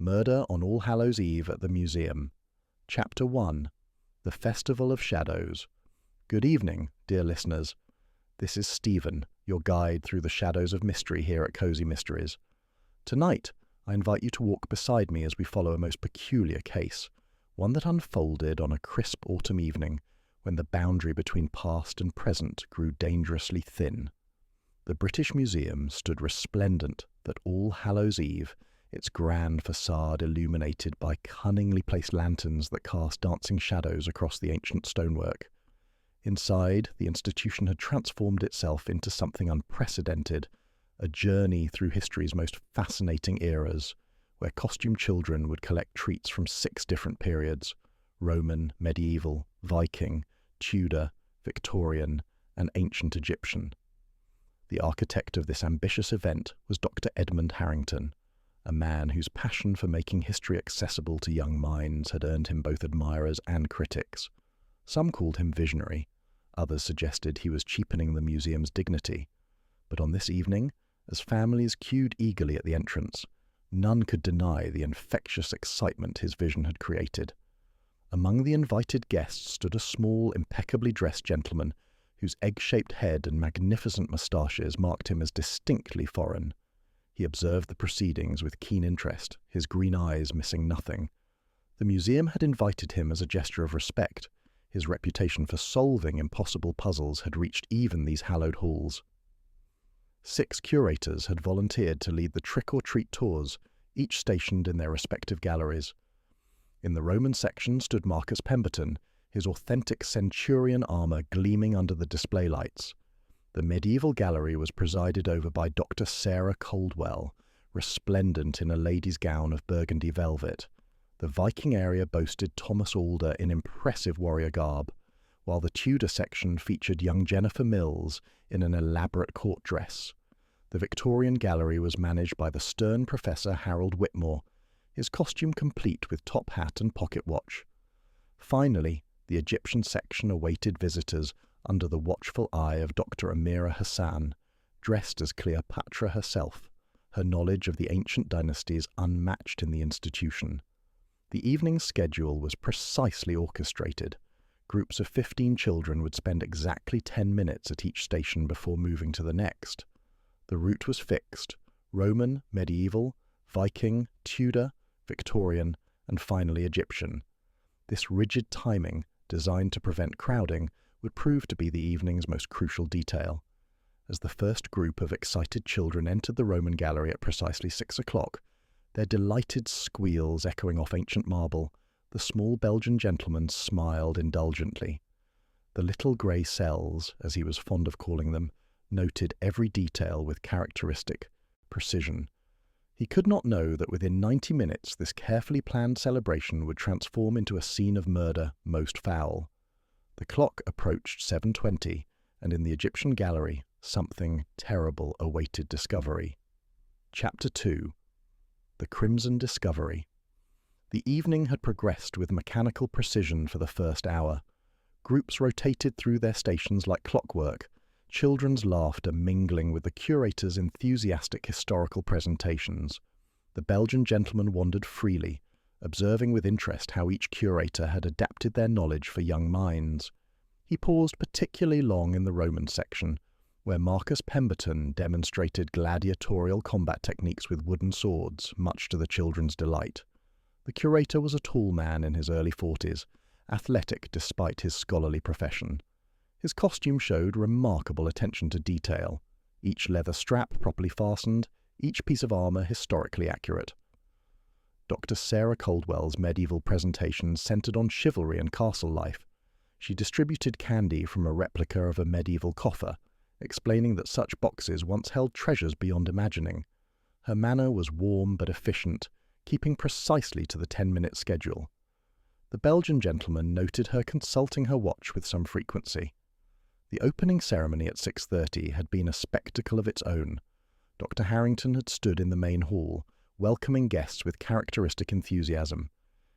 Murder on All Hallows Eve at the Museum. Chapter 1. The Festival of Shadows. Good evening, dear listeners. This is Stephen, your guide through the shadows of mystery here at Cozy Mysteries. Tonight, I invite you to walk beside me as we follow a most peculiar case, one that unfolded on a crisp autumn evening when the boundary between past and present grew dangerously thin. The British Museum stood resplendent that All Hallows Eve, its grand facade illuminated by cunningly placed lanterns that cast dancing shadows across the ancient stonework. Inside, the institution had transformed itself into something unprecedented, a journey through history's most fascinating eras, where costume children would collect treats from 6 different periods: Roman, medieval, Viking, Tudor, Victorian, and ancient Egyptian. The architect of this ambitious event was Dr. Edmund Harrington, a man whose passion for making history accessible to young minds had earned him both admirers and critics. Some called him visionary, others suggested he was cheapening the museum's dignity. But on this evening, as families queued eagerly at the entrance, none could deny the infectious excitement his vision had created. Among the invited guests stood a small, impeccably dressed gentleman whose egg-shaped head and magnificent moustaches marked him as distinctly foreign. He observed the proceedings with keen interest, his green eyes missing nothing. The museum had invited him as a gesture of respect. His reputation for solving impossible puzzles had reached even these hallowed halls. 6 curators had volunteered to lead the trick-or-treat tours, each stationed in their respective galleries. In the Roman section stood Marcus Pemberton, his authentic centurion armour gleaming under the display lights. The medieval gallery was presided over by Dr. Sarah Coldwell, resplendent in a lady's gown of burgundy velvet. The Viking area boasted Thomas Alder in impressive warrior garb, while the Tudor section featured young Jennifer Mills in an elaborate court dress. The Victorian gallery was managed by the stern Professor Harold Whitmore, his costume complete with top hat and pocket watch. Finally, the Egyptian section awaited visitors under the watchful eye of Dr. Amira Hassan, dressed as Cleopatra herself, her knowledge of the ancient dynasties unmatched in the institution. The evening's schedule was precisely orchestrated. Groups of 15 children would spend exactly 10 minutes at each station before moving to the next. The route was fixed: Roman, medieval, Viking, Tudor, Victorian, and finally Egyptian. This rigid timing, designed to prevent crowding, would prove to be the evening's most crucial detail. As the first group of excited children entered the Roman gallery at precisely 6 o'clock, their delighted squeals echoing off ancient marble, the small Belgian gentleman smiled indulgently. The little grey cells, as he was fond of calling them, noted every detail with characteristic precision. He could not know that within 90 minutes this carefully planned celebration would transform into a scene of murder most foul. The clock approached 7:20, and in the Egyptian gallery, something terrible awaited discovery. Chapter 2. The Crimson Discovery. The evening had progressed with mechanical precision for the first hour. Groups rotated through their stations like clockwork, children's laughter mingling with the curator's enthusiastic historical presentations. The Belgian gentleman wandered freely, observing with interest how each curator had adapted their knowledge for young minds. He paused particularly long in the Roman section, where Marcus Pemberton demonstrated gladiatorial combat techniques with wooden swords, much to the children's delight. The curator was a tall man in his early 40s, athletic despite his scholarly profession. His costume showed remarkable attention to detail, each leather strap properly fastened, each piece of armour historically accurate. Dr. Sarah Coldwell's medieval presentations centred on chivalry and castle life. She distributed candy from a replica of a medieval coffer, explaining that such boxes once held treasures beyond imagining. Her manner was warm but efficient, keeping precisely to the 10-minute schedule. The Belgian gentleman noted her consulting her watch with some frequency. The opening ceremony at 6:30 had been a spectacle of its own. Dr. Harrington had stood in the main hall, welcoming guests with characteristic enthusiasm.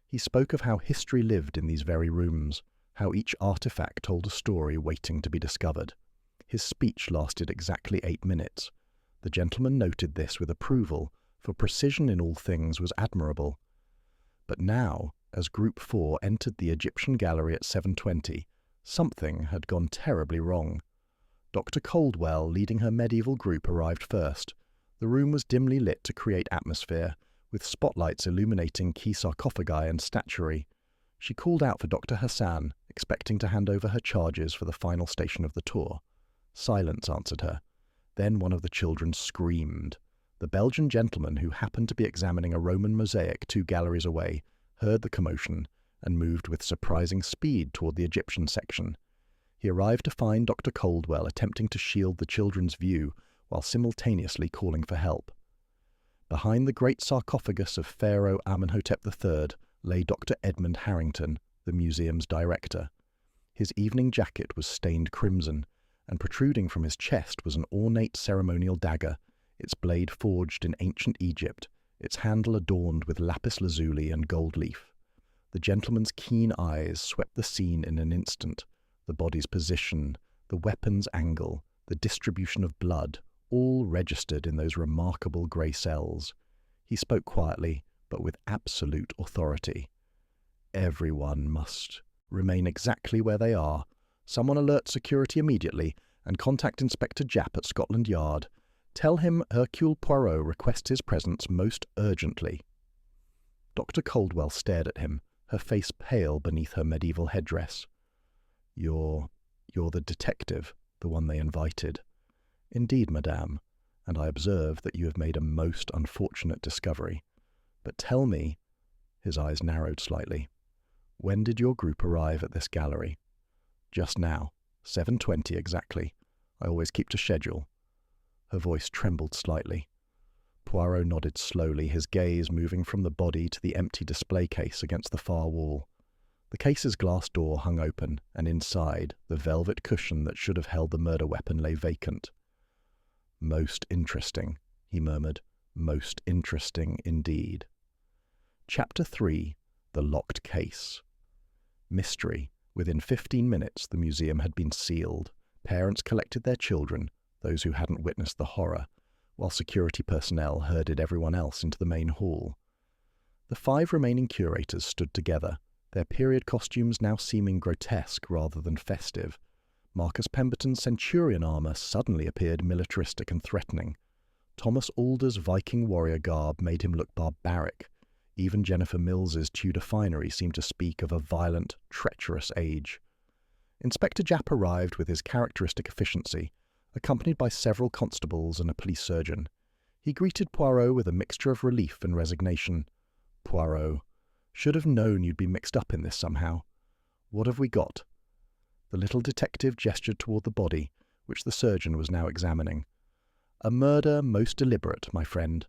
He spoke of how history lived in these very rooms, how each artifact told a story waiting to be discovered. His speech lasted exactly 8 minutes. The gentleman noted this with approval, for precision in all things was admirable. But now, as Group 4 entered the Egyptian gallery at 7:20, something had gone terribly wrong. Dr. Coldwell, leading her medieval group, arrived first. The room was dimly lit to create atmosphere, with spotlights illuminating key sarcophagi and statuary. She called out for Dr. Hassan, expecting to hand over her charges for the final station of the tour. Silence answered her. Then one of the children screamed. The Belgian gentleman, who happened to be examining a Roman mosaic 2 galleries away, heard the commotion and moved with surprising speed toward the Egyptian section. He arrived to find Dr. Coldwell attempting to shield the children's view while simultaneously calling for help. Behind the great sarcophagus of Pharaoh Amenhotep III lay Dr. Edmund Harrington, the museum's director. His evening jacket was stained crimson, and protruding from his chest was an ornate ceremonial dagger, its blade forged in ancient Egypt, its handle adorned with lapis lazuli and gold leaf. The gentleman's keen eyes swept the scene in an instant. The body's position, the weapon's angle, the distribution of blood, all registered in those remarkable grey cells. He spoke quietly, but with absolute authority. Everyone must remain exactly where they are. Someone alert security immediately and contact Inspector Japp at Scotland Yard. Tell him Hercule Poirot requests his presence most urgently. Dr. Coldwell stared at him, her face pale beneath her medieval headdress. You're the detective, the one they invited. Indeed, madame, and I observe that you have made a most unfortunate discovery. But tell me, his eyes narrowed slightly, when did your group arrive at this gallery? Just now, 7:20 exactly. I always keep to schedule. Her voice trembled slightly. Poirot nodded slowly, his gaze moving from the body to the empty display case against the far wall. The case's glass door hung open, and inside, the velvet cushion that should have held the murder weapon lay vacant. Most interesting, he murmured. Most interesting indeed. Chapter 3. The Locked Case. Mystery. Within 15 minutes, the museum had been sealed. Parents collected their children, those who hadn't witnessed the horror, while security personnel herded everyone else into the main hall. The 5 remaining curators stood together, their period costumes now seeming grotesque rather than festive. Marcus Pemberton's centurion armour suddenly appeared militaristic and threatening. Thomas Alder's Viking warrior garb made him look barbaric. Even Jennifer Mills's Tudor finery seemed to speak of a violent, treacherous age. Inspector Japp arrived with his characteristic efficiency, accompanied by several constables and a police surgeon. He greeted Poirot with a mixture of relief and resignation. Poirot, should have known you'd be mixed up in this somehow. What have we got? The little detective gestured toward the body, which the surgeon was now examining. A murder most deliberate, my friend.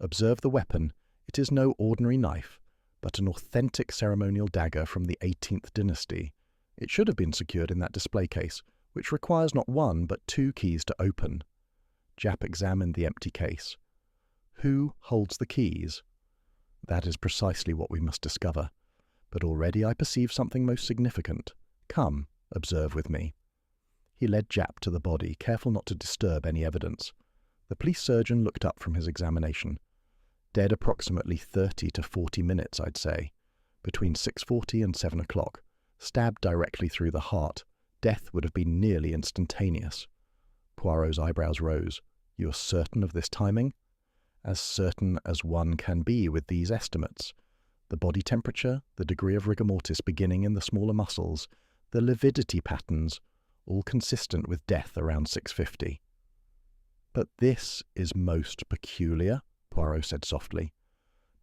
Observe the weapon. It is no ordinary knife, but an authentic ceremonial dagger from the 18th dynasty. It should have been secured in that display case, which requires not 1 but 2 keys to open. Japp examined the empty case. Who holds the keys? That is precisely what we must discover. But already I perceive something most significant. Come, observe with me. He led Japp to the body, careful not to disturb any evidence. The police surgeon looked up from his examination. Dead approximately 30 to 40 minutes, I'd say. Between 6:40 and 7 o'clock. Stabbed directly through the heart. Death would have been nearly instantaneous. Poirot's eyebrows rose. You're certain of this timing? As certain as one can be with these estimates. The body temperature, the degree of rigor mortis beginning in the smaller muscles, the lividity patterns, all consistent with death around 6:50. But this is most peculiar, Poirot said softly.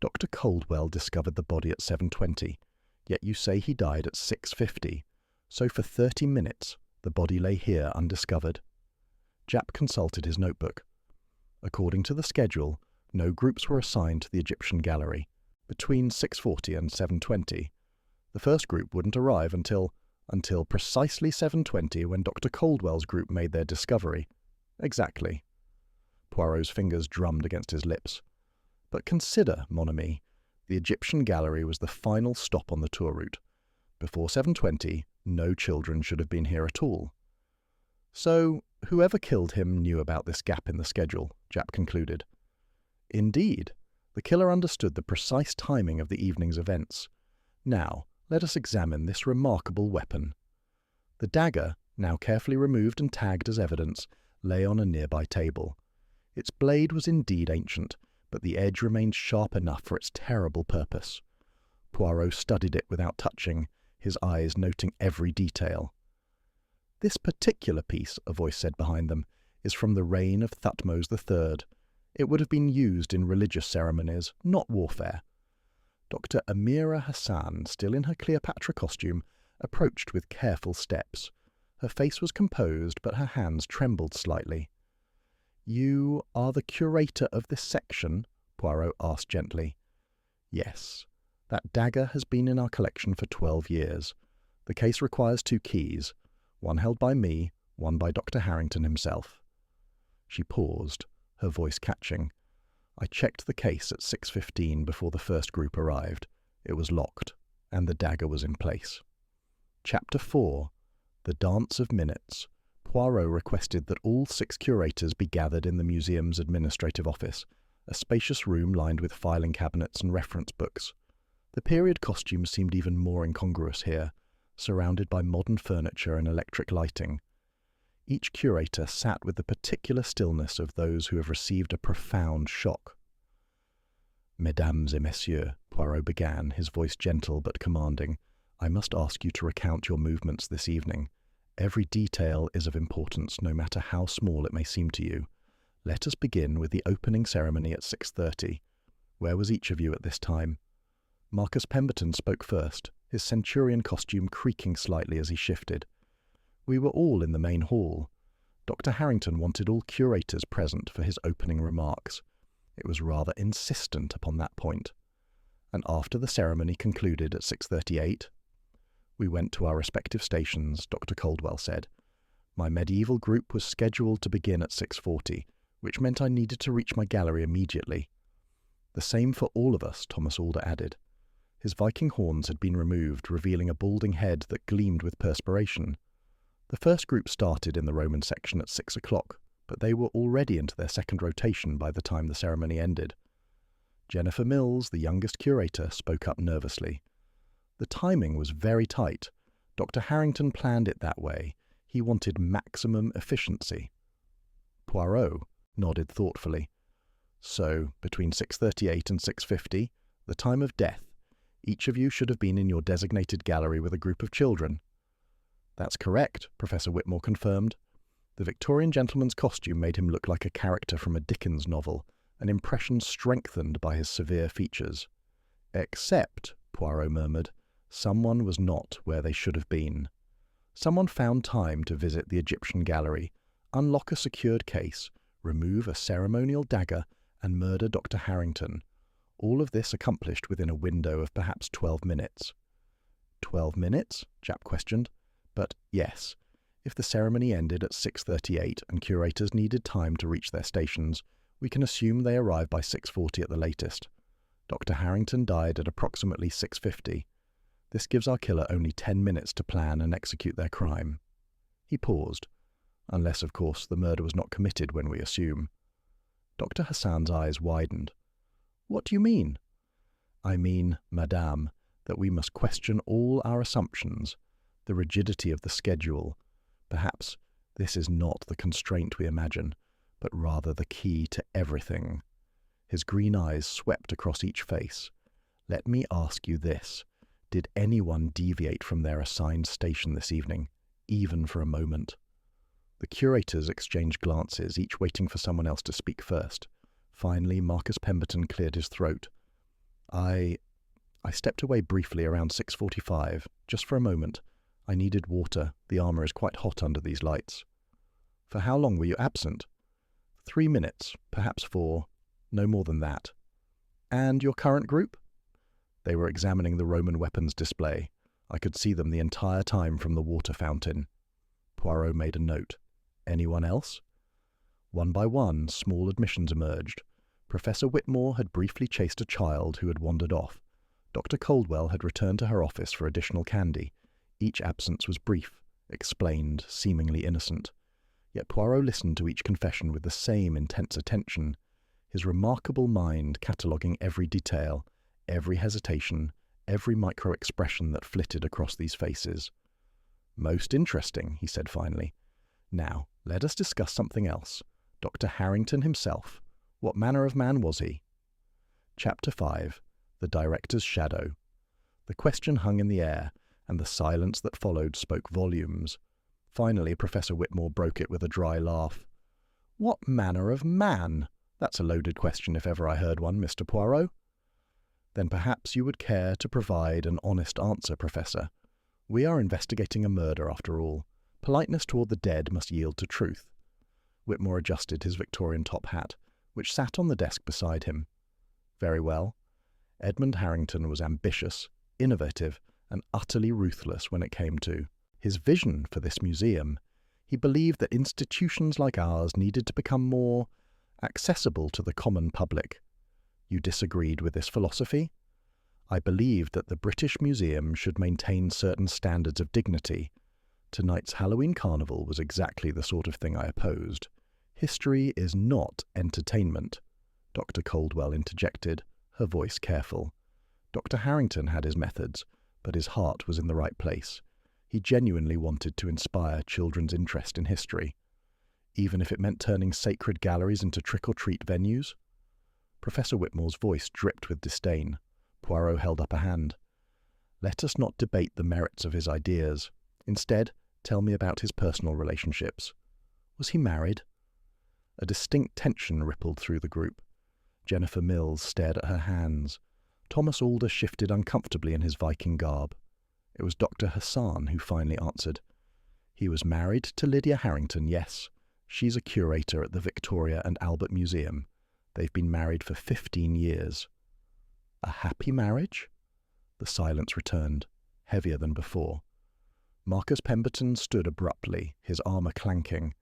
Dr. Coldwell discovered the body at 7:20, yet you say he died at 6:50, so for 30 minutes the body lay here undiscovered. Japp consulted his notebook. According to the schedule, no groups were assigned to the Egyptian gallery. Between 6:40 and 7:20, the first group wouldn't arrive until precisely 7:20 when Dr. Coldwell's group made their discovery. Exactly. Poirot's fingers drummed against his lips. But consider, mon ami, the Egyptian gallery was the final stop on the tour route. Before 7:20, no children should have been here at all. So, whoever killed him knew about this gap in the schedule, Japp concluded. Indeed, The killer understood the precise timing of the evening's events. Now, let us examine this remarkable weapon. The dagger, now carefully removed and tagged as evidence, lay on a nearby table. Its blade was indeed ancient, but the edge remained sharp enough for its terrible purpose. Poirot studied it without touching, his eyes noting every detail. "This particular piece," a voice said behind them, "is from the reign of Thutmose III. It would have been used in religious ceremonies, not warfare." Dr. Amira Hassan, still in her Cleopatra costume, approached with careful steps. Her face was composed, but her hands trembled slightly. "You are the curator of this section?" Poirot asked gently. "Yes. That dagger has been in our collection for 12 years. The case requires 2 keys, one held by me, one by Dr. Harrington himself." She paused, her voice catching. "I checked the case at 6:15 before the first group arrived. It was locked, and the dagger was in place." Chapter 4. The Dance of Minutes. Poirot requested that all 6 curators be gathered in the museum's administrative office, a spacious room lined with filing cabinets and reference books. The period costumes seemed even more incongruous here, surrounded by modern furniture and electric lighting. Each curator sat with the particular stillness of those who have received a profound shock. "Mesdames et messieurs," Poirot began, his voice gentle but commanding, "I must ask you to recount your movements this evening. Every detail is of importance, no matter how small it may seem to you. Let us begin with the opening ceremony at 6:30. Where was each of you at this time?" Marcus Pemberton spoke first, his centurion costume creaking slightly as he shifted. "We were all in the main hall. Dr. Harrington wanted all curators present for his opening remarks. It was rather insistent upon that point. And after the ceremony concluded at 6:38, we went to our respective stations," Dr. Coldwell said. "My medieval group was scheduled to begin at 6:40, which meant I needed to reach my gallery immediately." "The same for all of us," Thomas Alder added. His Viking horns had been removed, revealing a balding head that gleamed with perspiration. The first group started in the Roman section at 6 o'clock, but they were already into their second rotation by the time the ceremony ended. Jennifer Mills, the youngest curator, spoke up nervously. "The timing was very tight. Dr. Harrington planned it that way. He wanted maximum efficiency." Poirot nodded thoughtfully. "So, between 6:38 and 6:50, the time of death, each of you should have been in your designated gallery with a group of children." "That's correct," Professor Whitmore confirmed. The Victorian gentleman's costume made him look like a character from a Dickens novel, an impression strengthened by his severe features. "Except," Poirot murmured, "someone was not where they should have been. Someone found time to visit the Egyptian gallery, unlock a secured case, remove a ceremonial dagger, and murder Dr. Harrington. All of this accomplished within a window of perhaps 12 minutes. 12 minutes? Japp questioned. But yes, if the ceremony ended at 6:38 and curators needed time to reach their stations, we can assume they arrived by 6:40 at the latest. Dr. Harrington died at approximately 6:50. This gives our killer only 10 minutes to plan and execute their crime." He paused. "Unless, of course, the murder was not committed when we assume." Dr. Hassan's eyes widened. "What do you mean?" "I mean, madame, that we must question all our assumptions, the rigidity of the schedule. Perhaps this is not the constraint we imagine, but rather the key to everything." His green eyes swept across each face. "Let me ask you this. Did anyone deviate from their assigned station this evening, even for a moment?" The curators exchanged glances, each waiting for someone else to speak first. Finally, Marcus Pemberton cleared his throat. I stepped away briefly around 6:45, just for a moment. I needed water. The armour is quite hot under these lights." "For how long were you absent?" 3 minutes, perhaps 4, no more than that." "And your current group?" "They were examining the Roman weapons display. I could see them the entire time from the water fountain." Poirot made a note. "Anyone else?" One by one, small admissions emerged. Professor Whitmore had briefly chased a child who had wandered off. Dr. Coldwell had returned to her office for additional candy. Each absence was brief, explained, seemingly innocent. Yet Poirot listened to each confession with the same intense attention. his remarkable mind cataloguing every detail, every hesitation, every micro-expression that flitted across these faces. "Most interesting," he said finally. "Now, let us discuss something else. Dr. Harrington himself. What manner of man was he?" Chapter 5. The Director's Shadow. The question hung in the air, and the silence that followed spoke volumes. Finally, Professor Whitmore broke it with a dry laugh. "What manner of man? That's a loaded question if ever I heard one, Mr. Poirot." "Then perhaps you would care to provide an honest answer, Professor. We are investigating a murder, after all. Politeness toward the dead must yield to truth." Whitmore adjusted his Victorian top hat, which sat on the desk beside him. "Very well. Edmund Harrington was ambitious, innovative, and utterly ruthless when it came to his vision for this museum. He believed that institutions like ours needed to become more accessible to the common public. You disagreed with this philosophy? I believed that the British Museum should maintain certain standards of dignity. Tonight's Halloween carnival was exactly the sort of thing I opposed. History is not entertainment," Dr. Coldwell interjected, her voice careful. Dr. Harrington had his methods, but his heart was in the right place. He genuinely wanted to inspire children's interest in history, even if it meant turning sacred galleries into trick-or-treat venues. Professor Whitmore's voice dripped with disdain. Poirot held up a hand. "Let us not debate the merits of his ideas. Instead, tell me about his personal relationships. Was he married?" A distinct tension rippled through the group. Jennifer Mills stared at her hands. Thomas Alder shifted uncomfortably in his Viking garb. It was Dr. Hassan who finally answered. "He was married to Lydia Harrington, yes. She's a curator at the Victoria and Albert Museum. They've been married for 15 years. "A happy marriage?" The silence returned, heavier than before. Marcus Pemberton stood abruptly, his armour clanking.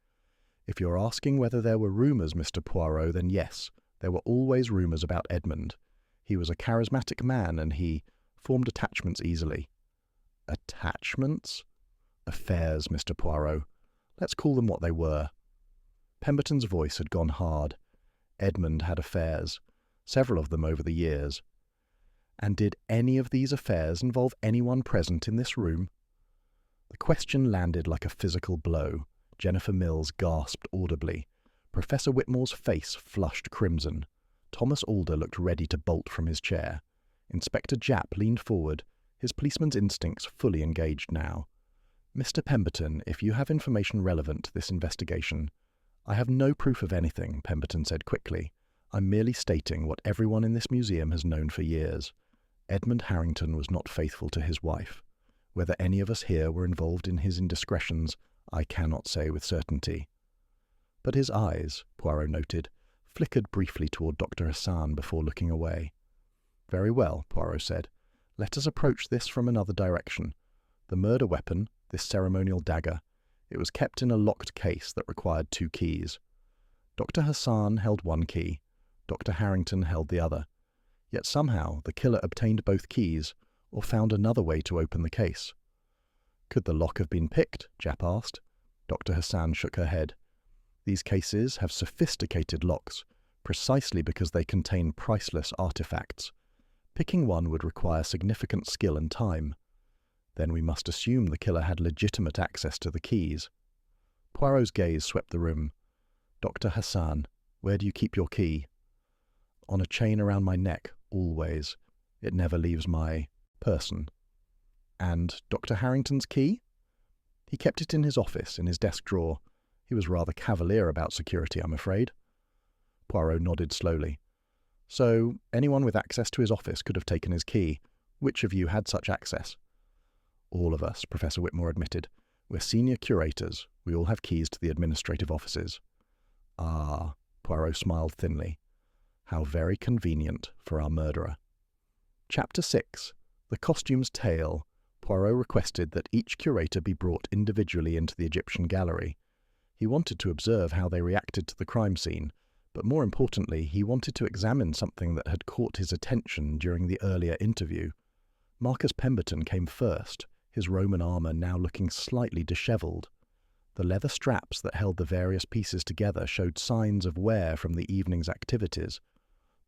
"If you're asking whether there were rumours, Mr. Poirot, then yes, there were always rumours about Edmund. He was a charismatic man, and he formed attachments easily." "Attachments?" "Affairs, Mr. Poirot. Let's call them what they were." Pemberton's voice had gone hard. Edmund had affairs, several of them over the years. "And did any of these affairs involve anyone present in this room?" The question landed like a physical blow. Jennifer Mills gasped audibly. Professor Whitmore's face flushed crimson. Thomas Alder looked ready to bolt from his chair. Inspector Japp leaned forward, his policeman's instincts fully engaged now. "Mr. Pemberton, if you have information relevant to this investigation—" "I have no proof of anything," Pemberton said quickly. "I'm merely stating what everyone in this museum has known for years. Edmund Harrington was not faithful to his wife. Whether any of us here were involved in his indiscretions, I cannot say with certainty." But his eyes, Poirot noted, flickered briefly toward Dr. Hassan before looking away. "Very well," Poirot said. "Let us approach this from another direction. The murder weapon, this ceremonial dagger, it was kept in a locked case that required 2 keys. Dr. Hassan held one key. Dr. Harrington held the other. Yet somehow the killer obtained both keys, or found another way to open the case." "Could the lock have been picked?" Japp asked. Dr. Hassan shook her head. "These cases have sophisticated locks, precisely because they contain priceless artifacts. Picking one would require significant skill and time. Then we must assume the killer had legitimate access to the keys." Poirot's gaze swept the room. "Dr. Hassan, where do you keep your key?" "On a chain around my neck, always. It never leaves my person." "And Dr. Harrington's key?" "He kept it in his office, in his desk drawer. He was rather cavalier about security, I'm afraid." Poirot nodded slowly. "So, anyone with access to his office could have taken his key. Which of you had such access?" "All of us," Professor Whitmore admitted. "We're senior curators. We all have keys to the administrative offices." "Ah," Poirot smiled thinly. "How very convenient for our murderer." Chapter 6. The Costume's Tale. Poirot requested that each curator be brought individually into the Egyptian gallery. He wanted to observe how they reacted to the crime scene, but more importantly, he wanted to examine something that had caught his attention during the earlier interview. Marcus Pemberton came first, his Roman armour now looking slightly dishevelled. The leather straps that held the various pieces together showed signs of wear from the evening's activities.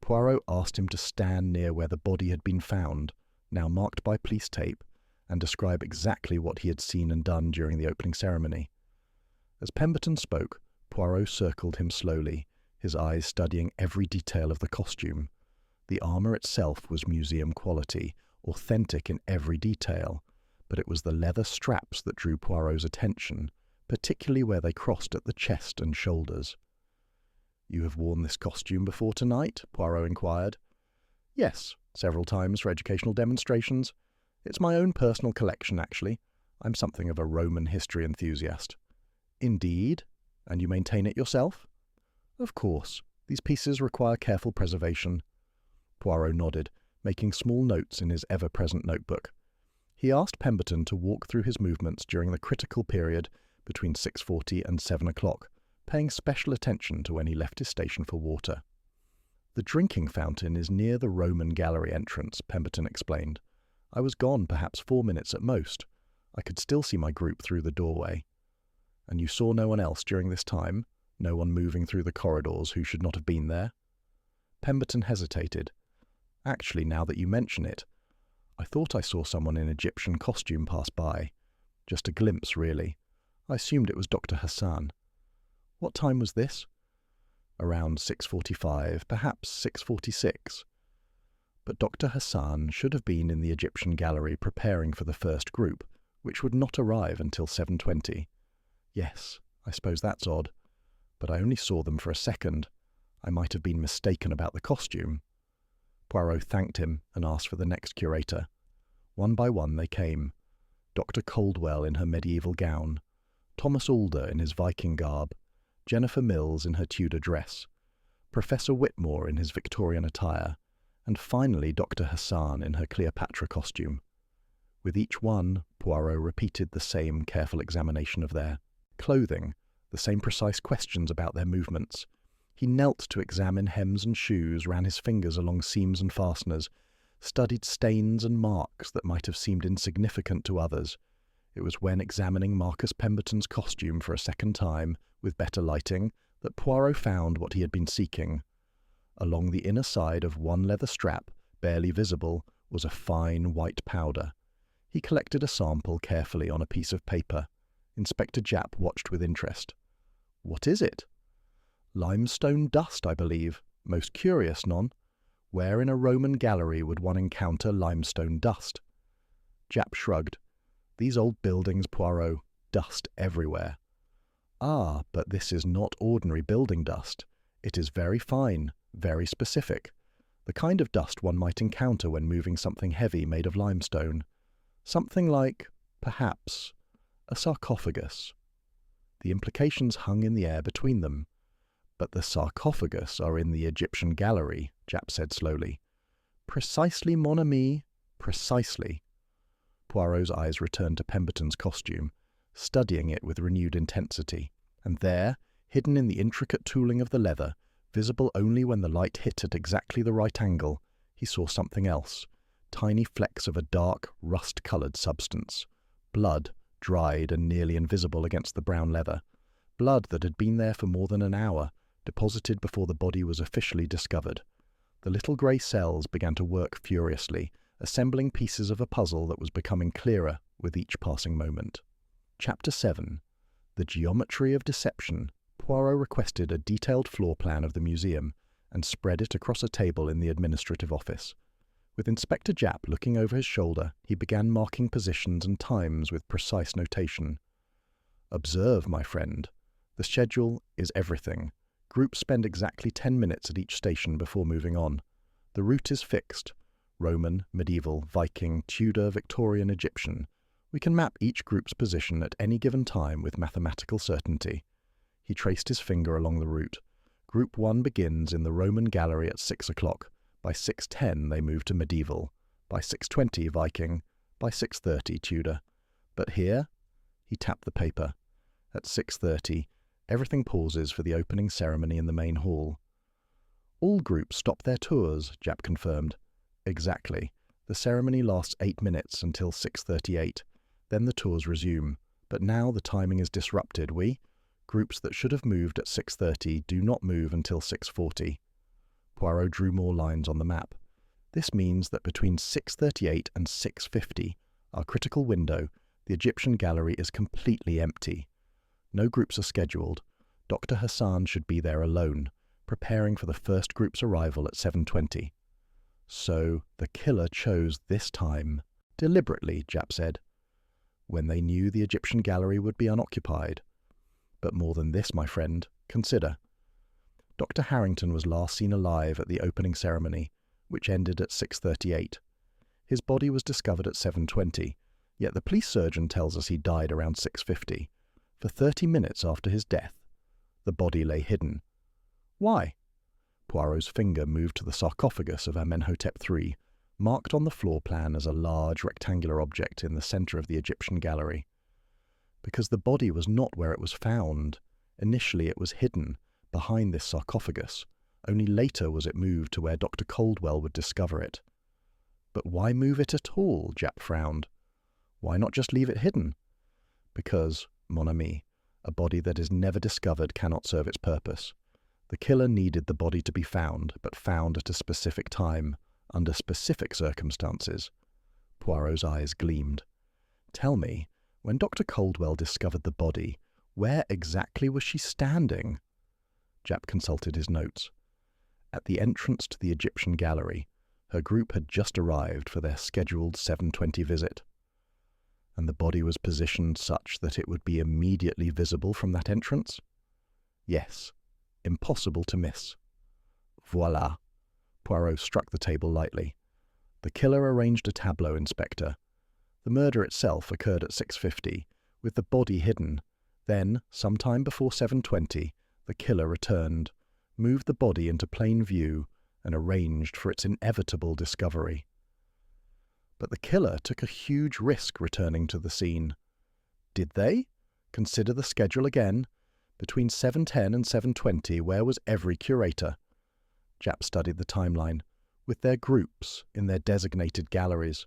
Poirot asked him to stand near where the body had been found, now marked by police tape, and describe exactly what he had seen and done during the opening ceremony. As Pemberton spoke, Poirot circled him slowly, his eyes studying every detail of the costume. The armour itself was museum quality, authentic in every detail, but it was the leather straps that drew Poirot's attention, particularly where they crossed at the chest and shoulders. "You have worn this costume before tonight?" Poirot inquired. "Yes, several times for educational demonstrations. It's my own personal collection, actually. I'm something of a Roman history enthusiast." "Indeed? And you maintain it yourself?" "Of course. These pieces require careful preservation." Poirot nodded, making small notes in his ever-present notebook. He asked Pemberton to walk through his movements during the critical period between 6:40 and 7 o'clock, paying special attention to when he left his station for water. "The drinking fountain is near the Roman gallery entrance," Pemberton explained. "I was gone perhaps 4 minutes at most. I could still see my group through the doorway." "And you saw no one else during this time? No one moving through the corridors who should not have been there?" Pemberton hesitated. "Actually, now that you mention it, I thought I saw someone in Egyptian costume pass by. Just a glimpse, really. I assumed it was Dr. Hassan." "What time was this?" "Around 6:45, perhaps 6:46. But Dr. Hassan should have been in the Egyptian gallery preparing for the first group, which would not arrive until 7:20. Yes, I suppose that's odd. But I only saw them for a second. I might have been mistaken about the costume." Poirot thanked him and asked for the next curator. One by one they came. Dr. Coldwell in her medieval gown, Thomas Alder in his Viking garb, Jennifer Mills in her Tudor dress, Professor Whitmore in his Victorian attire, and finally Dr. Hassan in her Cleopatra costume. With each one, Poirot repeated the same careful examination of their clothing, the same precise questions about their movements. He knelt to examine hems and shoes, ran his fingers along seams and fasteners, studied stains and marks that might have seemed insignificant to others. It was when examining Marcus Pemberton's costume for a second time, with better lighting, that Poirot found what he had been seeking. Along the inner side of one leather strap, barely visible, was a fine white powder. He collected a sample carefully on a piece of paper. Inspector Japp watched with interest. "What is it?" "Limestone dust, I believe. Most curious, non? Where in a Roman gallery would one encounter limestone dust?" Japp shrugged. "These old buildings, Poirot, dust everywhere." "Ah, but this is not ordinary building dust. It is very fine, very specific. The kind of dust one might encounter when moving something heavy made of limestone. Something like, perhaps, a sarcophagus." The implications hung in the air between them. "But the sarcophagus are in the Egyptian gallery," Japp said slowly. "Precisely, mon ami, precisely." Poirot's eyes returned to Pemberton's costume, studying it with renewed intensity, and there, hidden in the intricate tooling of the leather, visible only when the light hit at exactly the right angle, he saw something else, tiny flecks of a dark, rust-coloured substance. Blood, dried and nearly invisible against the brown leather. Blood that had been there for more than an hour, deposited before the body was officially discovered. The little grey cells began to work furiously, assembling pieces of a puzzle that was becoming clearer with each passing moment. Chapter 7. The Geometry of Deception. Poirot requested a detailed floor plan of the museum and spread it across a table in the administrative office. With Inspector Japp looking over his shoulder, he began marking positions and times with precise notation. "Observe, my friend. The schedule is everything. Groups spend exactly 10 minutes at each station before moving on. The route is fixed. Roman, medieval, Viking, Tudor, Victorian, Egyptian. We can map each group's position at any given time with mathematical certainty." He traced his finger along the route. Group 1 begins in the Roman gallery at 6 o'clock. By 6:10 they move to medieval. By 6:20 Viking. By 6:30 Tudor. But here, he tapped the paper. At 6:30, everything pauses for the opening ceremony in the main hall. "All groups stop their tours," Japp confirmed. "Exactly. The ceremony lasts 8 minutes until 6:38. Then the tours resume. But now the timing is disrupted. Groups that should have moved at 6:30 do not move until 6:40. Poirot drew more lines on the map. This means that between 6:38 and 6:50, our critical window, the Egyptian gallery is completely empty. No groups are scheduled. Dr. Hassan should be there alone, preparing for the first group's arrival at 7:20. So the killer chose this time. Deliberately, Japp said, when they knew the Egyptian gallery would be unoccupied. But more than this, my friend, consider. Dr. Harrington was last seen alive at the opening ceremony, which ended at 6:38. His body was discovered at 7:20, yet the police surgeon tells us he died around 6:50. For 30 minutes after his death, the body lay hidden. Why? Poirot's finger moved to the sarcophagus of Amenhotep III, marked on the floor plan as a large rectangular object in the centre of the Egyptian gallery. Because the body was not where it was found. Initially it was hidden, behind this sarcophagus. Only later was it moved to where Dr. Coldwell would discover it. But why move it at all? Japp frowned. Why not just leave it hidden? Because, mon ami, a body that is never discovered cannot serve its purpose. The killer needed the body to be found, but found at a specific time, under specific circumstances. Poirot's eyes gleamed. Tell me, when Dr. Coldwell discovered the body, where exactly was she standing? Japp consulted his notes. At the entrance to the Egyptian gallery, her group had just arrived for their scheduled 7:20 visit. And the body was positioned such that it would be immediately visible from that entrance? Yes, impossible to miss. Voilà. Poirot struck the table lightly. The killer arranged a tableau, Inspector. The murder itself occurred at 6:50, with the body hidden. Then, sometime before 7:20, the killer returned, moved the body into plain view, and arranged for its inevitable discovery. But the killer took a huge risk returning to the scene. Did they? Consider the schedule again. Between 7:10 and 7:20, where was every curator? Japp studied the timeline, with their groups in their designated galleries.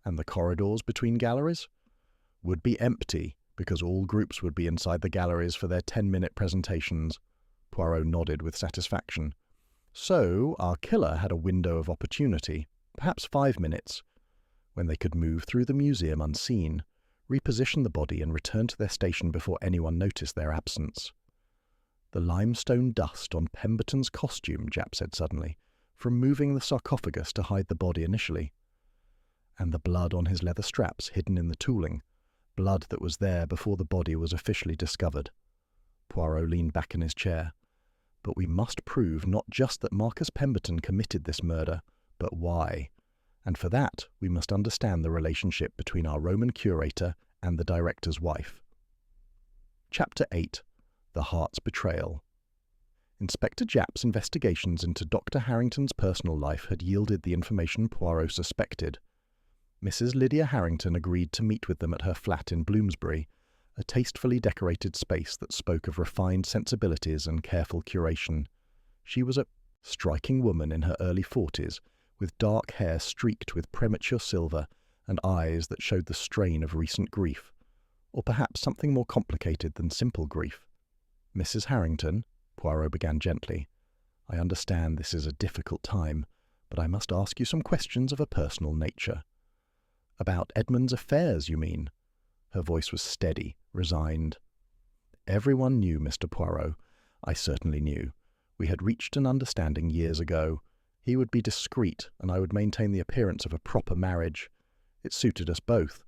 And the corridors between galleries? Would be empty, because all groups would be inside the galleries for their 10-minute presentations. Poirot nodded with satisfaction. So, our killer had a window of opportunity, perhaps 5 minutes, when they could move through the museum unseen, reposition the body and return to their station before anyone noticed their absence. The limestone dust on Pemberton's costume, Japp said suddenly, from moving the sarcophagus to hide the body initially. And the blood on his leather straps hidden in the tooling, blood that was there before the body was officially discovered. Poirot leaned back in his chair. But we must prove not just that Marcus Pemberton committed this murder, but why. And for that, we must understand the relationship between our Roman curator and the director's wife. Chapter 8. The Heart's Betrayal. Inspector Japp's investigations into Dr. Harrington's personal life had yielded the information Poirot suspected. Mrs. Lydia Harrington agreed to meet with them at her flat in Bloomsbury, a tastefully decorated space that spoke of refined sensibilities and careful curation. She was a striking woman in her early 40s, with dark hair streaked with premature silver and eyes that showed the strain of recent grief, or perhaps something more complicated than simple grief. Mrs. Harrington, Poirot began gently, I understand this is a difficult time, but I must ask you some questions of a personal nature. About Edmund's affairs, you mean? Her voice was steady, resigned. Everyone knew, Mr. Poirot. I certainly knew. We had reached an understanding years ago. He would be discreet, and I would maintain the appearance of a proper marriage. It suited us both.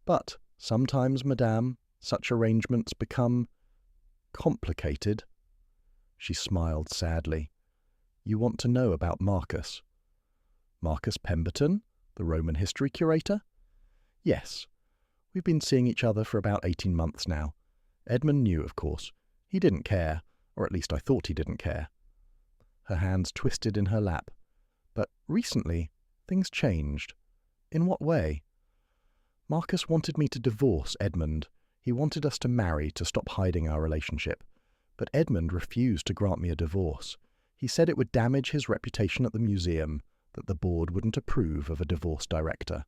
But sometimes, madame, such arrangements become complicated. She smiled sadly. You want to know about Marcus? Marcus Pemberton, the Roman history curator? Yes. We've been seeing each other for about 18 months now. Edmund knew, of course. He didn't care, or at least I thought he didn't care. Her hands twisted in her lap. But recently, things changed. In what way? Marcus wanted me to divorce Edmund. He wanted us to marry to stop hiding our relationship. But Edmund refused to grant me a divorce. He said it would damage his reputation at the museum, that the board wouldn't approve of a divorce director.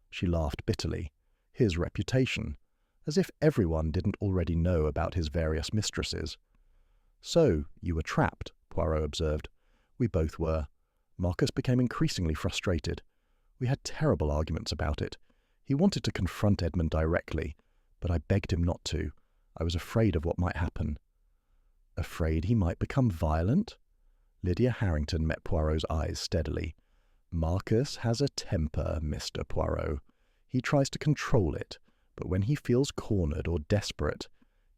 She laughed bitterly. His reputation. as if everyone didn't already know about his various mistresses. "So, you were trapped," Poirot observed. "We both were." Marcus became increasingly frustrated. "We had terrible arguments about it. He wanted to confront Edmund directly, but I begged him not to. I was afraid of what might happen." "Afraid he might become violent?" Lydia Harrington met Poirot's eyes steadily. "Marcus has a temper, Mr. Poirot. He tries to control it, but when he feels cornered or desperate—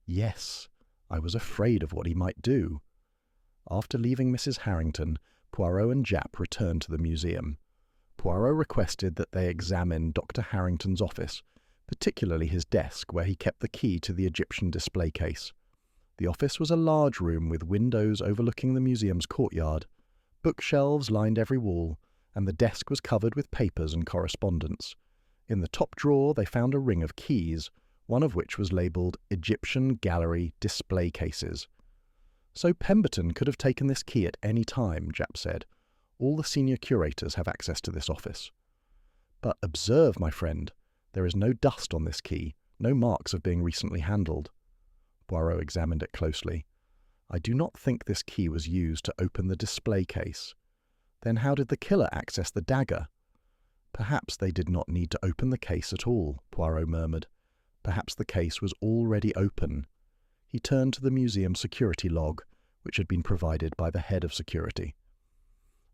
Yes, I was afraid of what he might do." After leaving Mrs. Harrington, Poirot and Japp returned to the museum. Poirot requested that they examine Dr. Harrington's office, particularly his desk where he kept the key to the Egyptian display case. The office was a large room with windows overlooking the museum's courtyard. Bookshelves lined every wall, and the desk was covered with papers and correspondence. In the top drawer they found a ring of keys, one of which was labelled Egyptian Gallery Display Cases. "So Pemberton could have taken this key at any time," Japp said. "All the senior curators have access to this office." "But observe, my friend, there is no dust on this key, no marks of being recently handled." Poirot examined it closely. "I do not think this key was used to open the display case." "Then how did the killer access the dagger?" "Perhaps they did not need to open the case at all," Poirot murmured. "Perhaps the case was already open." He turned to the museum security log, which had been provided by the head of security.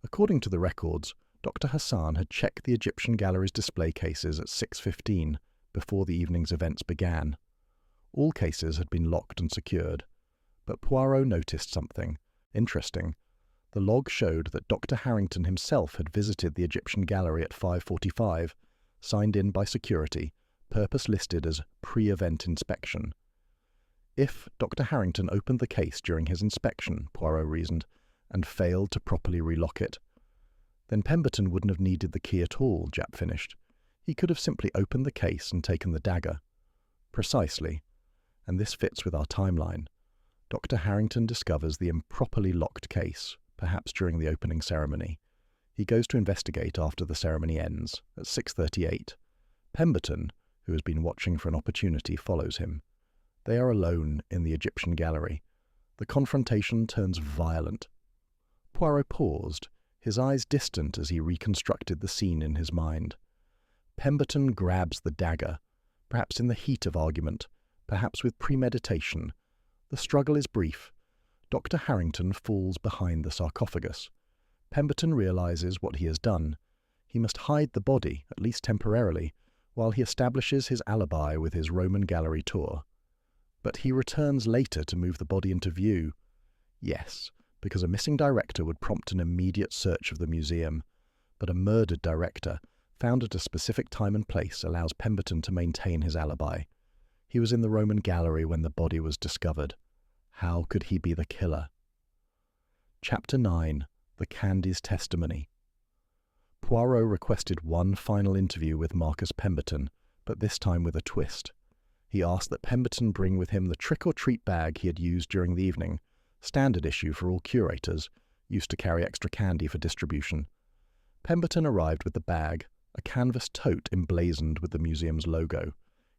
According to the records, Dr. Hassan had checked the Egyptian Gallery's display cases at 6:15, before the evening's events began. All cases had been locked and secured. But Poirot noticed something interesting. The log showed that Dr. Harrington himself had visited the Egyptian Gallery at 5:45, signed in by security, purpose listed as pre-event inspection. If Dr. Harrington opened the case during his inspection, Poirot reasoned, and failed to properly relock it, then Pemberton wouldn't have needed the key at all, Japp finished. He could have simply opened the case and taken the dagger. Precisely. And this fits with our timeline. Dr. Harrington discovers the improperly locked case, perhaps during the opening ceremony. He goes to investigate after the ceremony ends, at 6:38. Pemberton, who has been watching for an opportunity, follows him. They are alone in the Egyptian Gallery. The confrontation turns violent. Poirot paused, his eyes distant as he reconstructed the scene in his mind. Pemberton grabs the dagger, perhaps in the heat of argument, perhaps with premeditation. The struggle is brief. Dr. Harrington falls behind the sarcophagus. Pemberton realizes what he has done. He must hide the body, at least temporarily, while he establishes his alibi with his Roman gallery tour. But he returns later to move the body into view. Yes, because a missing director would prompt an immediate search of the museum. But a murdered director, found at a specific time and place, allows Pemberton to maintain his alibi. He was in the Roman gallery when the body was discovered. How could he be the killer? Chapter 9. The Candy's Testimony. Poirot requested one final interview with Marcus Pemberton, but this time with a twist. He asked that Pemberton bring with him the trick-or-treat bag he had used during the evening, standard issue for all curators, used to carry extra candy for distribution. Pemberton arrived with the bag, a canvas tote emblazoned with the museum's logo.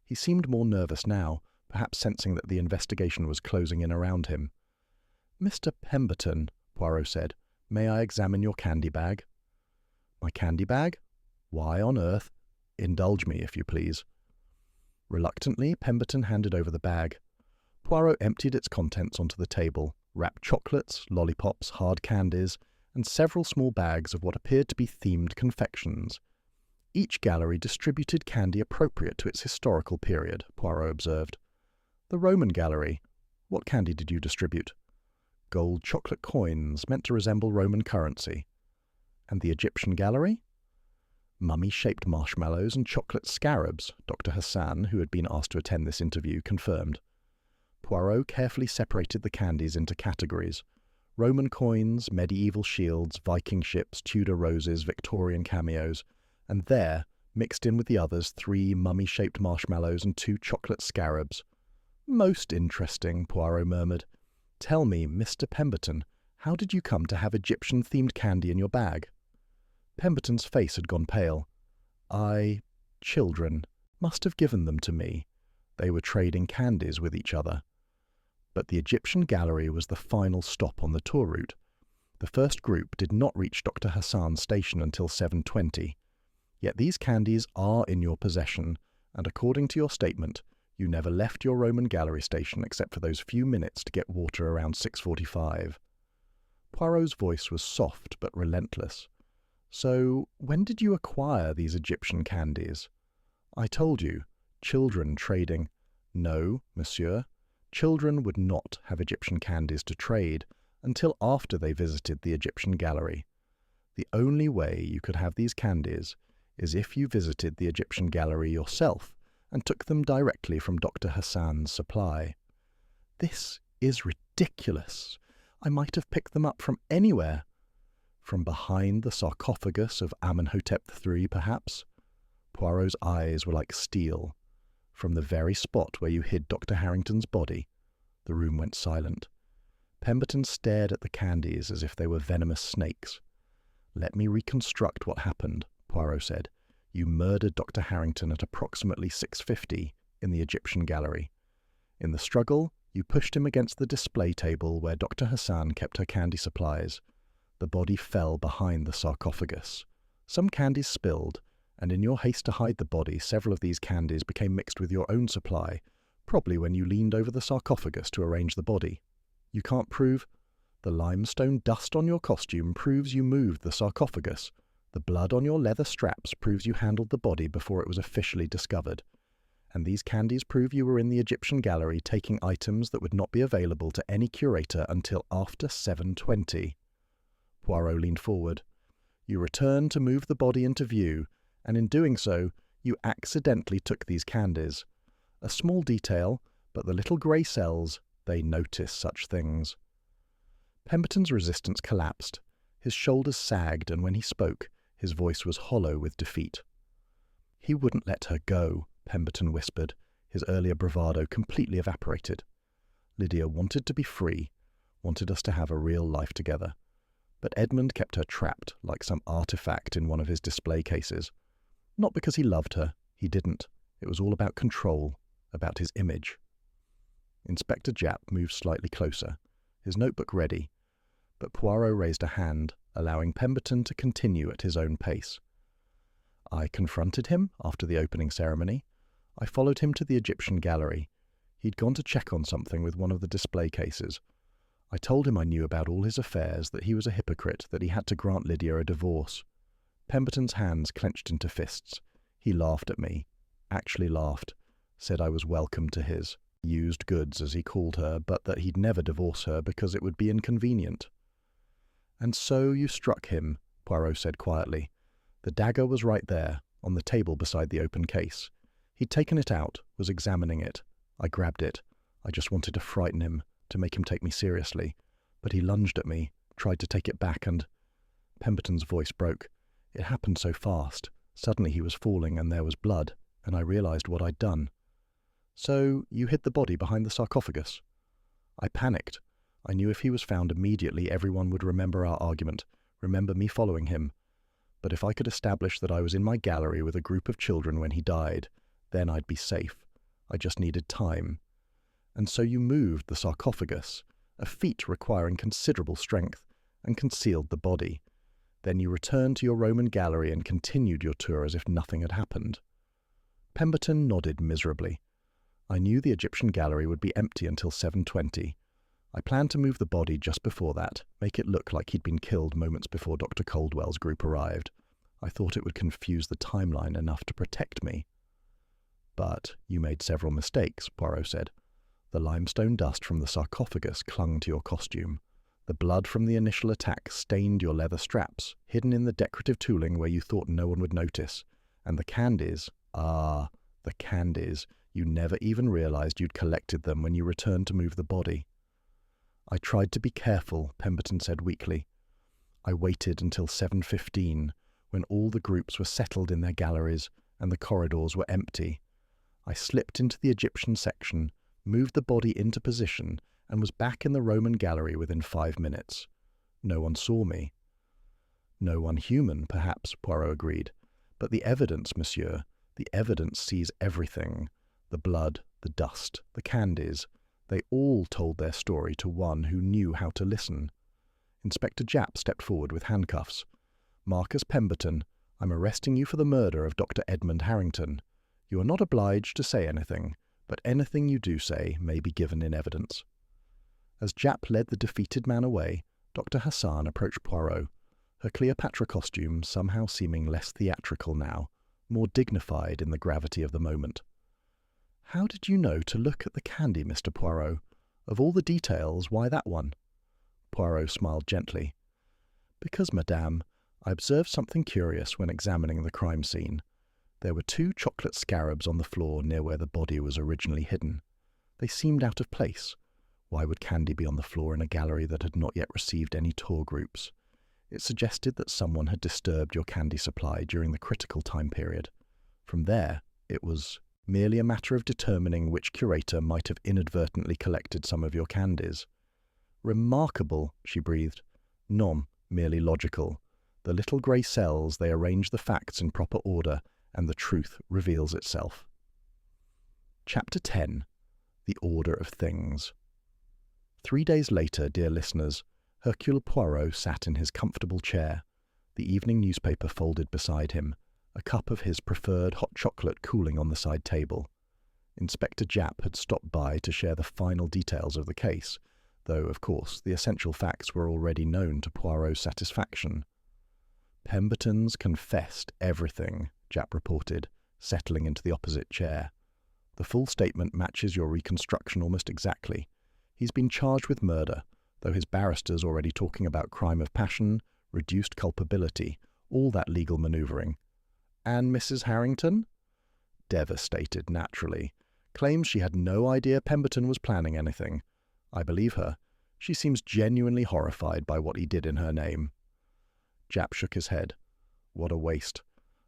He seemed more nervous now, perhaps sensing that the investigation was closing in around him. "Mr. Pemberton," Poirot said, "may I examine your candy bag?" "My candy bag? Why on earth?" "Indulge me, if you please." Reluctantly, Pemberton handed over the bag. Poirot emptied its contents onto the table, wrapped chocolates, lollipops, hard candies, and several small bags of what appeared to be themed confections. Each gallery distributed candy appropriate to its historical period, Poirot observed. "The Roman gallery. What candy did you distribute?" "Gold chocolate coins, meant to resemble Roman currency." "And the Egyptian gallery?" "Mummy-shaped marshmallows and chocolate scarabs," Dr. Hassan, who had been asked to attend this interview, confirmed. Poirot carefully separated the candies into categories: Roman coins, medieval shields, Viking ships, Tudor roses, Victorian cameos, and there, mixed in with the others, 3 mummy-shaped marshmallows and 2 chocolate scarabs. "Most interesting," Poirot murmured. "Tell me, Mr. Pemberton, how did you come to have Egyptian-themed candy in your bag?" Pemberton's face had gone pale. Children, must have given them to me. They were trading candies with each other. But the Egyptian gallery was the final stop on the tour route. The first group did not reach Dr. Hassan's station until 7:20. Yet these candies are in your possession, and according to your statement, you never left your Roman gallery station except for those few minutes to get water around 6:45. Poirot's voice was soft but relentless. So, when did you acquire these Egyptian candies? I told you, children trading. No, monsieur. Children would not have Egyptian candies to trade until after they visited the Egyptian gallery. The only way you could have these candies is if you visited the Egyptian gallery yourself and took them directly from Dr. Hassan's supply. This is ridiculous. I might have picked them up from anywhere. From behind the sarcophagus of Amenhotep III, perhaps? Poirot's eyes were like steel. From the very spot where you hid Dr. Harrington's body. The room went silent. Pemberton stared at the candies as if they were venomous snakes. Let me reconstruct what happened, Poirot said. You murdered Dr. Harrington at approximately 6:50 in the Egyptian gallery. In the struggle, you pushed him against the display table where Dr. Hassan kept her candy supplies. The body fell behind the sarcophagus. Some candies spilled, and in your haste to hide the body, several of these candies became mixed with your own supply, probably when you leaned over the sarcophagus to arrange the body. You can't prove? The limestone dust on your costume proves you moved the sarcophagus. The blood on your leather straps proves you handled the body before it was officially discovered. And these candies prove you were in the Egyptian gallery taking items that would not be available to any curator until after 7:20. Poirot leaned forward. You returned to move the body into view, and in doing so, you accidentally took these candies. A small detail, but the little grey cells, they notice such things. Pemberton's resistance collapsed. His shoulders sagged, and when he spoke, his voice was hollow with defeat. He wouldn't let her go, Pemberton whispered, his earlier bravado completely evaporated. Lydia wanted to be free, wanted us to have a real life together. But Edmund kept her trapped like some artifact in one of his display cases. Not because he loved her, he didn't. It was all about control, about his image. Inspector Japp moved slightly closer, his notebook ready, but Poirot raised a hand, allowing Pemberton to continue at his own pace. I confronted him after the opening ceremony. I followed him to the Egyptian gallery. He'd gone to check on something with one of the display cases. I told him I knew about all his affairs, that he was a hypocrite, that he had to grant Lydia a divorce. Pemberton's hands clenched into fists. He laughed at me, actually laughed, said I was welcome to his used goods, as he called her, but that he'd never divorce her because it would be inconvenient. And so you struck him, Poirot said quietly. The dagger was right there, on the table beside the open case. He'd taken it out, was examining it. I grabbed it. I just wanted to frighten him, to make him take me seriously. But he lunged at me, tried to take it back, and... Pemberton's voice broke. It happened so fast. Suddenly he was falling, and there was blood, and I realized what I'd done. So you hid the body behind the sarcophagus? I panicked. I knew if he was found immediately, everyone would remember our argument, remember me following him. But if I could establish that I was in my gallery with a group of children when he died, then I'd be safe. I just needed time. And so you moved the sarcophagus, a feat requiring considerable strength, and concealed the body. Then you returned to your Roman gallery and continued your tour as if nothing had happened. Pemberton nodded miserably. I knew the Egyptian gallery would be empty until 7:20. I planned to move the body just before that, make it look like he'd been killed moments before Dr. Coldwell's group arrived. I thought it would confuse the timeline enough to protect me. But you made several mistakes, Poirot said. The limestone dust from the sarcophagus clung to your costume. The blood from the initial attack stained your leather straps, hidden in the decorative tooling where you thought no one would notice. And the candies, the candies, you never even realized you'd collected them when you returned to move the body. I tried to be careful, Pemberton said weakly. I waited until 7:15, when all the groups were settled in their galleries and the corridors were empty. I slipped into the Egyptian section, moved the body into position, and was back in the Roman gallery within 5 minutes. No one saw me. No one human, perhaps, Poirot agreed. But the evidence, monsieur, the evidence sees everything. The blood, the dust, the candies, they all told their story to one who knew how to listen. Inspector Japp stepped forward with handcuffs. "Marcus Pemberton, I'm arresting you for the murder of Dr. Edmund Harrington. You are not obliged to say anything, but anything you do say may be given in evidence." As Japp led the defeated man away, Dr. Hassan approached Poirot, her Cleopatra costume somehow seeming less theatrical now, more dignified in the gravity of the moment. "How did you know to look at the candy, Mr. Poirot? Of all the details, why that one?" Poirot smiled gently. "Because, madame, I observed something curious when examining the crime scene. There were 2 chocolate scarabs on the floor near where the body was originally hidden. They seemed out of place. Why would candy be on the floor in a gallery that had not yet received any tour groups? It suggested that someone had disturbed your candy supply during the critical time period. From there, it was merely a matter of determining which curator might have inadvertently collected some of your candies." "Remarkable," she breathed. "Non, merely logical. The little grey cells, they arrange the facts in proper order, and the truth reveals itself." Chapter 10. The Order of Things. 3 days later, dear listeners, Hercule Poirot sat in his comfortable chair, the evening newspaper folded beside him, a cup of his preferred hot chocolate cooling on the side table. Inspector Japp had stopped by to share the final details of the case, though, of course, the essential facts were already known to Poirot's satisfaction. "Pemberton's confessed everything," Japp reported, settling into the opposite chair. "The full statement matches your reconstruction almost exactly. He's been charged with murder, though his barrister's already talking about crime of passion, reduced culpability, all that legal manoeuvring." "And Mrs. Harrington?" "Devastated, naturally. Claims she had no idea Pemberton was planning anything. I believe her. She seems genuinely horrified by what he did in her name." Japp shook his head. "What a waste.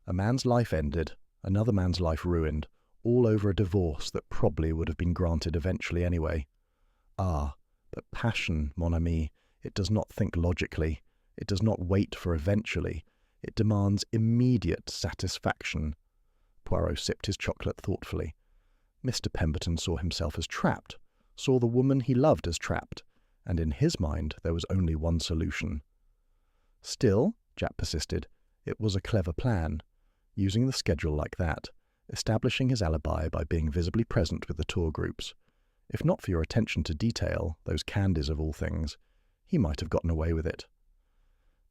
A man's life ended, another man's life ruined, all over a divorce that probably would have been granted eventually anyway. Ah, but passion, mon ami, it does not think logically. It does not wait for eventually. It demands immediate satisfaction." Poirot sipped his chocolate thoughtfully. Mr. Pemberton saw himself as trapped, saw the woman he loved as trapped, and in his mind there was only one solution. "Still," Japp persisted, "it was a clever plan. Using the schedule like that, establishing his alibi by being visibly present with the tour groups. If not for your attention to detail, those candies of all things, he might have gotten away with it."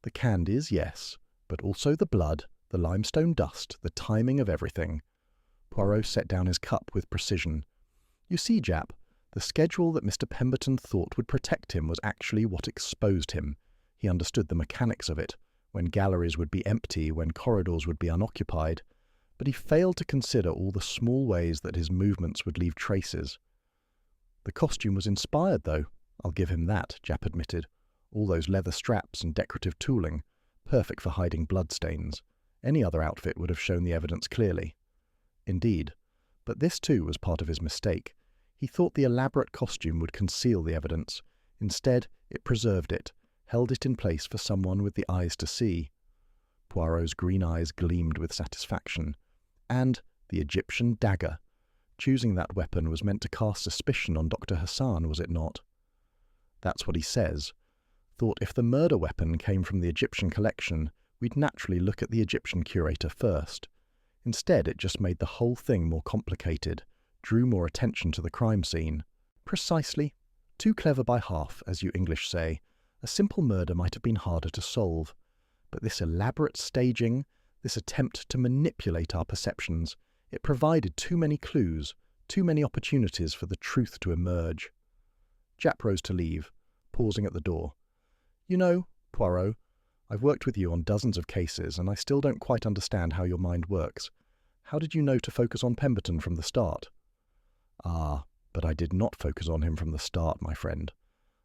"The candies, yes, but also the blood, the limestone dust, the timing of everything." Poirot set down his cup with precision. "You see, Japp, the schedule that Mr. Pemberton thought would protect him was actually what exposed him. He understood the mechanics of it, when galleries would be empty, when corridors would be unoccupied, but he failed to consider all the small ways that his movements would leave traces. The costume was inspired, though. I'll give him that," Japp admitted. "All those leather straps and decorative tooling, perfect for hiding bloodstains. Any other outfit would have shown the evidence clearly." "Indeed. But this, too, was part of his mistake. He thought the elaborate costume would conceal the evidence. Instead, it preserved it, held it in place for someone with the eyes to see." Poirot's green eyes gleamed with satisfaction. "And the Egyptian dagger. Choosing that weapon was meant to cast suspicion on Dr. Hassan, was it not?" "That's what he says. Thought if the murder weapon came from the Egyptian collection, we'd naturally look at the Egyptian curator first. Instead, it just made the whole thing more complicated, drew more attention to the crime scene." "Precisely. Too clever by half, as you English say. A simple murder might have been harder to solve. But this elaborate staging, this attempt to manipulate our perceptions, it provided too many clues, too many opportunities for the truth to emerge." Japp rose to leave, pausing at the door. "You know, Poirot, I've worked with you on dozens of cases, and I still don't quite understand how your mind works. How did you know to focus on Pemberton from the start?" "Ah, but I did not focus on him from the start, my friend.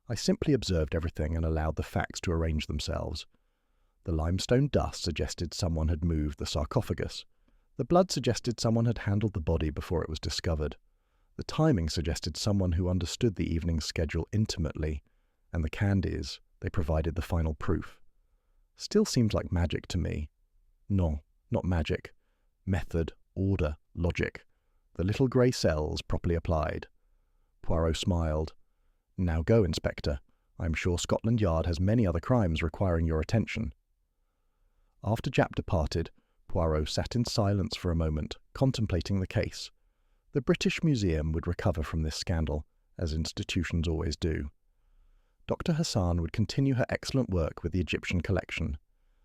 I simply observed everything and allowed the facts to arrange themselves. The limestone dust suggested someone had moved the sarcophagus. The blood suggested someone had handled the body before it was discovered. The timing suggested someone who understood the evening's schedule intimately. And the candies, they provided the final proof. Still seems like magic to me. No, not magic. Method, order, logic. The little grey cells properly applied. Poirot smiled. "Now go, Inspector. I am sure Scotland Yard has many other crimes requiring your attention." After Japp departed, Poirot sat in silence for a moment, contemplating the case. The British Museum would recover from this scandal, as institutions always do. Dr. Hassan would continue her excellent work with the Egyptian collection.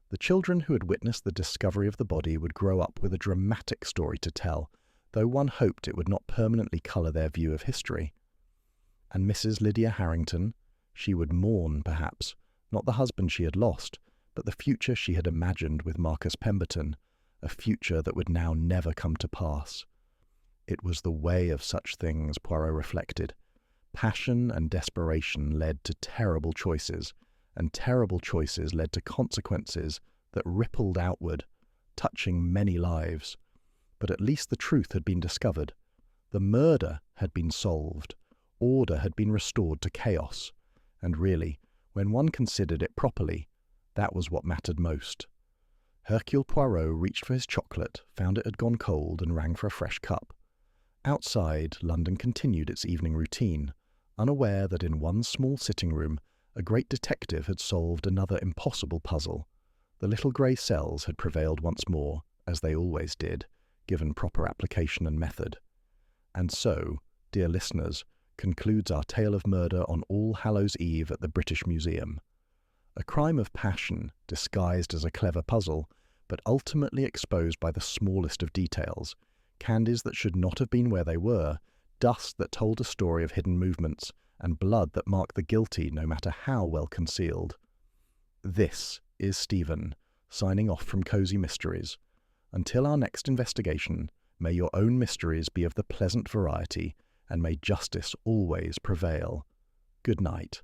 The children who had witnessed the discovery of the body would grow up with a dramatic story to tell, though one hoped it would not permanently colour their view of history. And Mrs. Lydia Harrington? She would mourn, perhaps, not the husband she had lost, but the future she had imagined with Marcus Pemberton, a future that would now never come to pass. It was the way of such things, Poirot reflected. Passion and desperation led to terrible choices, and terrible choices led to consequences that rippled outward, touching many lives. But at least the truth had been discovered. The murder had been solved. Order had been restored to chaos. And really, when one considered it properly, that was what mattered most. Hercule Poirot reached for his chocolate, found it had gone cold, and rang for a fresh cup. Outside, London continued its evening routine, unaware that in one small sitting room a great detective had solved another impossible puzzle. The little grey cells had prevailed once more, as they always did, given proper application and method. And so, dear listeners, concludes our tale of murder on All Hallows Eve at the British Museum. A crime of passion, disguised as a clever puzzle, but ultimately exposed by the smallest of details, candies that should not have been where they were, dust that told a story of hidden movements, and blood that marked the guilty no matter how well concealed. This is Stephen, signing off from Cozy Mysteries. Until our next investigation, may your own mysteries be of the pleasant variety, and may justice always prevail. Good night.